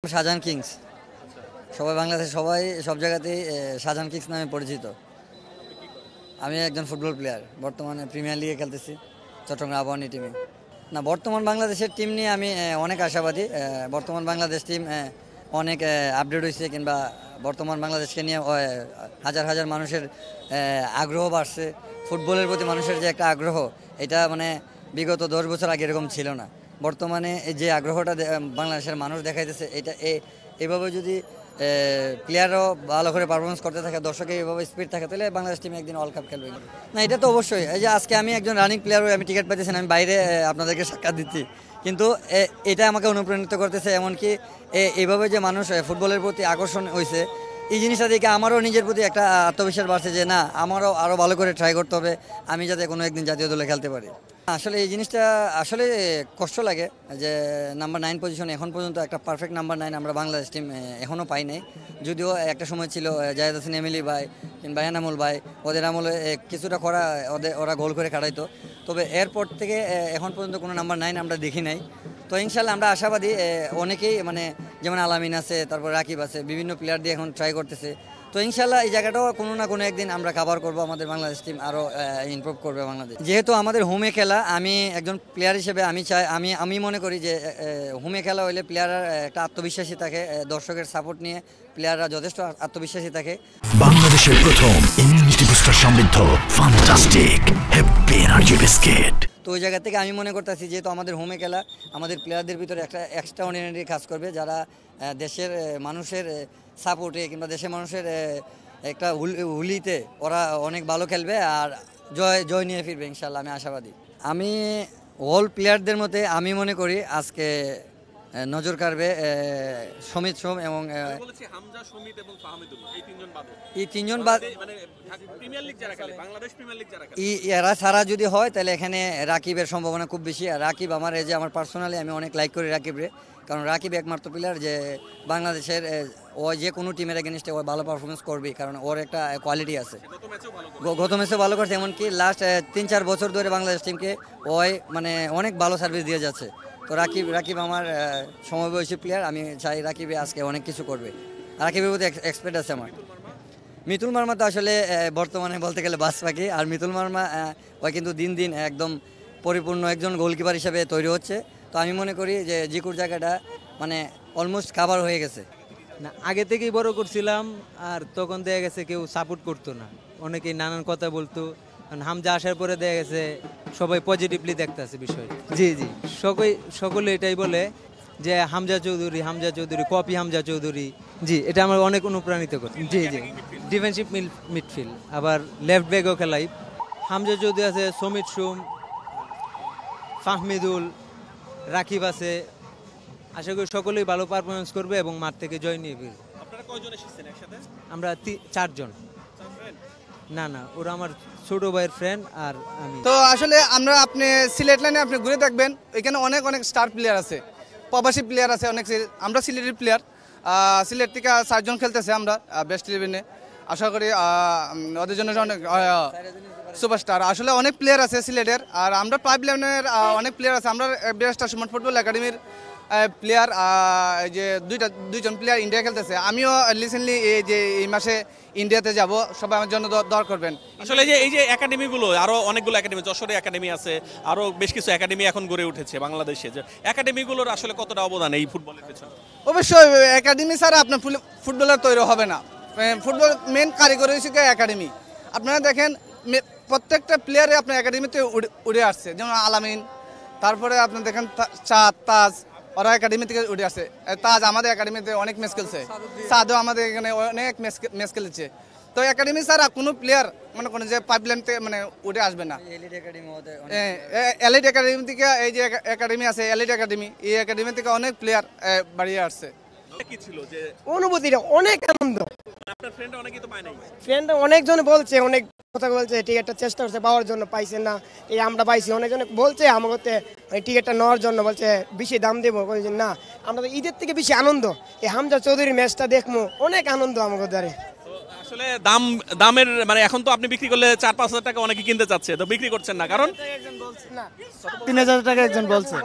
Shahjahan Kings সবাই বাংলাদেশ সবাই সব জায়গাতেই শাহজাহান কিংস নামে পরিচিত। আমি একজন ফুটবল প্লেয়ার, বর্তমানে প্রিমিয়ার লিগে খেলতেছি চট্টগ্রাম আবাহনী টিমে। না, বর্তমান বাংলাদেশের টিম নিয়ে আমি অনেক আশাবাদী। বর্তমান বাংলাদেশ টিম অনেক আপডেট হয়েছে, কিংবা বর্তমান বাংলাদেশকে নিয়ে হাজার হাজার মানুষের আগ্রহ বাড়ছে। ফুটবলের প্রতি মানুষের যে একটা আগ্রহ, এটা মানে বিগত 10 বছর আগে এরকম ছিল না। বর্তমানে যে আগ্রহটা বাংলাদেশের মানুষ দেখাইতেছে, এটা এভাবে যদি প্লেয়ারও ভালো করে পারফরমেন্স করতে থাকে, দর্শকের এভাবে স্পিড থাকে, তাহলে বাংলাদেশ টিম একদিন ওয়ার্ল্ড কাপ খেলবে। না, এটা তো অবশ্যই। এই যে আজকে আমি একজন রানিং প্লেয়ার হয়ে আমি টিকিট পাইতেছি, আমি বাইরে আপনাদেরকে সাক্ষাৎ দিচ্ছি, কিন্তু এটা আমাকে অনুপ্রাণিত করতেছে। এমনকি এইভাবে যে মানুষ ফুটবলের প্রতি আকর্ষণ হয়েছে, এই জিনিসটা দেখে আমারও নিজের প্রতি একটা আত্মবিশ্বাস বাড়ছে যে না, আমারও আরও ভালো করে ট্রাই করতে হবে, আমি যাতে কোনো একদিন জাতীয় দলে খেলতে পারি। আসলে এই জিনিসটা আসলে কষ্ট লাগে যে নাম্বার 9 পজিশন এখন পর্যন্ত একটা পারফেক্ট নাম্বার 9 আমরা বাংলাদেশ টিম এখনও পাই নাই। যদিও একটা সময় ছিল জায়েদ হাসান এমিলি ভাই কিংবা এনামুল ভাই, ওদের আমলে কিছুটা ওরা গোল করে কাটাইতো। তবে এরপর থেকে এখন পর্যন্ত কোনো নাম্বার 9 আমরা দেখি নাই। তো ইনশাল্লাহ আমরা আশাবাদী। অনেকেই মানে যেমন আলামিন আছে, তারপর রাকিব আছে, বিভিন্ন প্লেয়ার দিয়ে এখন ট্রাই করতেছে। তো ইনশাল্লাহ এই জায়গাটাও কোনো না কোনো একদিন আমরা কভার করবো, আমাদের বাংলাদেশ টিম আরও ইমপ্রুভ করবে বাংলাদেশ। যেহেতু আমাদের হোমে খেলা, আমি একজন প্লেয়ার হিসেবে আমি মনে করি যে হোমে খেলা হইলে প্লেয়াররা একটা আত্মবিশ্বাসী থাকে, দর্শকের সাপোর্ট নিয়ে প্লেয়াররা যথেষ্ট আত্মবিশ্বাসী থাকে। বাংলাদেশের প্রথম ইমিউনিটি বুস্টার সমৃদ্ধ ফ্যান্টাস্টিক হ্যাপি এনার্জি বিস্কিট। তো ওই জায়গা থেকে আমি মনে করতেছি, যেহেতু আমাদের হোমে খেলা, আমাদের প্লেয়ারদের ভিতরে একটা এক্সট্রা অর্ডিনারি কাজ করবে, যারা দেশের মানুষের সাপোর্টে কিংবা দেশের মানুষের একটা হুলিতে ওরা অনেক ভালো খেলবে আর জয় নিয়ে ফিরবে ইনশাল্লাহ, আমি আশাবাদী। আমি অল প্লেয়ারদের মধ্যে আমি মনে করি আজকে নজর কাড়বে সমিত সোম এবং এই তিনজন বাদ। এরা ছাড়া যদি হয় তাহলে এখানে রাকিবের সম্ভাবনা খুব বেশি। আর রাকিব আমার পার্সোনালি আমি অনেক লাইক করি রাকিবরে, কারণ রাকিব একমাত্র প্লেয়ার যে বাংলাদেশের ও যে কোনো টিমের এগেনস্টে ও ভালো পারফরমেন্স করবে, কারণ ওর একটা কোয়ালিটি আছে। গত ম্যাচে ভালো করছে, এমনকি লাস্ট 3-4 বছর ধরে বাংলাদেশ টিমকে ওই মানে অনেক ভালো সার্ভিস দিয়ে যাচ্ছে। তো রাকিব আমার সমবয়সী প্লেয়ার, আমি চাই রাকিবে আজকে অনেক কিছু করবে। রাকিবের প্রতি এক্সপেক্ট আছে আমার। মিতুল মার্মা তো আসলে বর্তমানে বলতে গেলে বাস পাখি। আর মিতুল মার্মা ওই কিন্তু দিন দিন একদম পরিপূর্ণ একজন গোলকিপার হিসেবে তৈরি হচ্ছে। তো আমি মনে করি যে জিকুর জায়গাটা মানে অলমোস্ট কাভার হয়ে গেছে। না, আগে থেকেই বড় করছিলাম, আর তখন দেখা গেছে কেউ সাপোর্ট করতো না, অনেকেই নানান কথা বলতো। হামজা আসার পরে দেখা গেছে সবাই পজিটিভলি দেখতেছে বিষয়টা। জি সকলে এটাই বলে যে হামজা চৌধুরী কপি হামজা চৌধুরী। জি, এটা আমার অনেক অনুপ্রাণিত করে। জি ডিফেন্সিভ মিডফিল্ড, আবার লেফট ব্যাকও খেলাই। হামজা চৌধুরী আছে, সমিত সোম, ফাহমিদুল, রাকিব আছে। আশা করি সকলেই ভালো পারফরমেন্স করবে এবং মাঠ থেকে জয় নিয়ে ফিরবে। আমরা 4 জন। না, ওরা আমার ছোট ভাইয়ের ফ্রেন্ড আর আমি। তো আসলে আপনি সিলেট লাইনে আপনি ঘুরে দেখবেন, এখানে অনেক স্টার প্লেয়ার আছে, প্রবাসী প্লেয়ার আছে অনেক। আমরা সিলেটের প্লেয়ার, সিলেট থেকে 4 জন খেলতেছে আমরা বেস্ট 11-এ। আশা করি ওদের জন্য অনেক সুপারস্টার। আসলে অনেক প্লেয়ার আছে সিলেটের, আর আমরা পাইপলাইনের অনেক প্লেয়ার আছে। আমরা বেস্ট সুমন ফুটবল একাডেমির প্লেয়ার, যে দুইজন প্লেয়ার ইন্ডিয়া খেলতেছে। আমিও রিসেন্টলি এই মাসে ইন্ডিয়াতে যাব, সবাই আমার জন্য দর করবেন। আসলে এই যে একাডেমিগুলো, আরো অনেকগুলো একাডেমি, যশোরে একাডেমি আছে, আরো বেশ কিছু একাডেমি এখন গড়ে উঠেছে বাংলাদেশে। যে একাডেমিগুলোর আসলে কতটা অবদান এই ফুটবলের পেছনে? অবশ্যই একাডেমি ছাড়া আপনার ফুটবলার তৈরি হবে না। ফুটবল মেন কারিগর হচ্ছে একাডেমি। আপনারা দেখেন প্রত্যেকটা প্লেয়ারে আপনার একাডেমিতে উড়ে আসছে, যেমন আলামিন, তারপরে আপনার দেখেন তাজ, ওরা একাডেমি থেকে উঠে আসছে। তাজ আমাদের একাডেমিতে অনেক ম্যাচ খেলছে, সাদও আমাদের এখানে অনেক ম্যাচ খেলেছে। তো একাডেমি ছাড়া কোনো প্লেয়ার মনে করেন যে পাইপলাইন থেকে মানে উঠে আসবে না। এলিট একাডেমি থেকে এই যে একাডেমি আছে, এলিট একাডেমি, এই একাডেমি থেকে অনেক প্লেয়ার বাড়িয়ে আসছে। অনুভূতিটা অনেক আনন্দ। ফ্রেন্ড অনেকজন বলছে, অনেক কথা বলছে, টিকিটটা চেষ্টা করছে পাওয়ার জন্য, পাইছে না। এই আমরা পাইছি, অনেকজন বলছে আমাকে টিকিটটা নেওয়ার জন্য, বলছে বেশি দাম দেবো। বলছে না, আমরা তো ঈদের থেকে বেশি আনন্দ এই হামজা চৌধুরীর ম্যাচটা দেখবো, অনেক আনন্দ আমাকে দ্বারে। আসলে দামের মানে এখন তো আপনি বিক্রি করলে 4-5 হাজার টাকা অনেকে কিনতে চাচ্ছে, তো বিক্রি করছেন না কারণ 3000 টাকা একজন বলছে।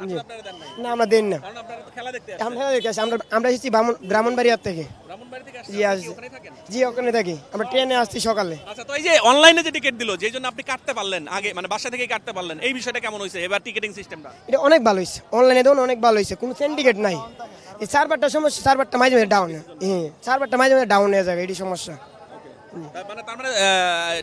জি। আপনারা দেন নাই না আমরা দেন না, কারণ আপনারা তো খেলা দেখতে আমরা দেখে আসি, আমরা এসেছি ব্রাহ্মণবাড়িয়ার থেকে। ব্রাহ্মণবাড়ি থেকে জি, আসছেন আসছি। ওখানেই থাকেন জি ওখানে থাকি, আমরা ট্রেনে আসছি সকালে। আচ্ছা তো এই যে অনলাইনে যে টিকিট দিল যেই জন্য আপনি কাটতে পারলেন আগে মানে বাসা থেকেই কাটতে পারলেন এই বিষয়টা কেমন হয়েছে এবার টিকেটিং সিস্টেমটা এটা অনেক ভালো হয়েছে, অনলাইনে দেখুন অনেক ভালো হয়েছে, কোনো সিন্ডিকেট নাই। এই সার্ভারটা সমস্যা, সার্ভারটা মাঝে মাঝে ডাউন, হ্যাঁ সার্ভারটা মাঝে মাঝে ডাউন হয়ে যাবে, এটি সমস্যা। তার মানে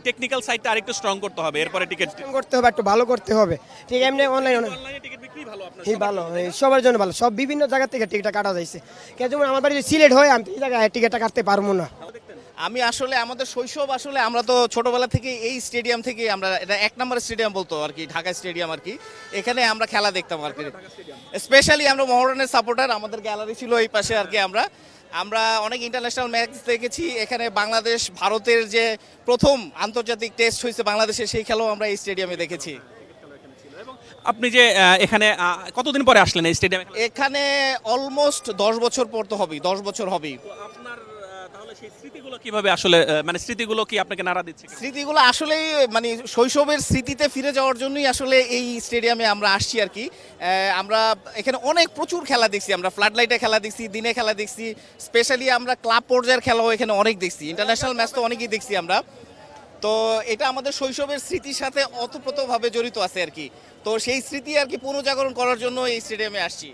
টেকনিক্যাল সাইডটা আরেকটু স্ট্রং করতে হবে এরপরে টিকিট করতে হবে, একটু ভালো করতে হবে। ঠিক এমনি অনলাইনে অনলাইনে টিকিট বিক্রি ভালো আপনার এই ভালো, এই সবার জন্য ভালো, সব বিভিন্ন জায়গা থেকে টিকিটটা কাটা যাইছে। কেন যেমন আমার বাড়ি সিলেট হয়, আমি তো এই জায়গায় টিকিটটা কাটতে পারবো না। আমি আসলে আমাদের শৈশব আসলে আমরা তো ছোটবেলা থেকে এই স্টেডিয়াম থেকে আমরা এটা 1 নম্বর স্টেডিয়াম বলতো আর কি, ঢাকা স্টেডিয়াম আর কি, এখানে আমরা খেলা দেখতাম আর কি। স্পেশালি আমরা মোহামেডানের সাপোর্টার, আমাদের গ্যালারি ছিল এই পাশে আর কি। আমরা অনেক ইন্টারন্যাশনাল ম্যাচ দেখেছি এখানে। বাংলাদেশ ভারতের যে প্রথম আন্তর্জাতিক টেস্ট হয়েছে বাংলাদেশে, সেই খেলাও আমরা এই স্টেডিয়ামে দেখেছি। আপনি যে এখানে কতদিন পরে আসলেন এই স্টেডিয়ামে এখানে অলমোস্ট 10 বছর পর তো হবেই, 10 বছর হবেই। আপনার তাহলে সেই স্মৃতিগুলো কিভাবে আসলে মানে স্মৃতিগুলো কি আপনাকে নাড়া দিচ্ছে স্মৃতিগুলো আসলেই মানে শৈশবের স্মৃতিতে ফিরে যাওয়ার জন্যই আসলে এই স্টেডিয়ামে আমরা আসছি আর কি। আমরা এখানে প্রচুর খেলা দেখছি, আমরা ফ্লাড লাইটে খেলা দেখছি, দিনে খেলা দেখছি, স্পেশালি আমরা ক্লাব পর্যায়ের খেলাও এখানে অনেক দেখছি, ইন্টারন্যাশনাল ম্যাচ তো অনেকই দেখছি আমরা। তো এটা আমাদের শৈশবের স্মৃতির সাথে ওতপ্রোতভাবে জড়িত আছে আর কি। তো সেই স্মৃতি আর কি পুনর্জাগরণ করার জন্য এই স্টেডিয়ামে আসছি।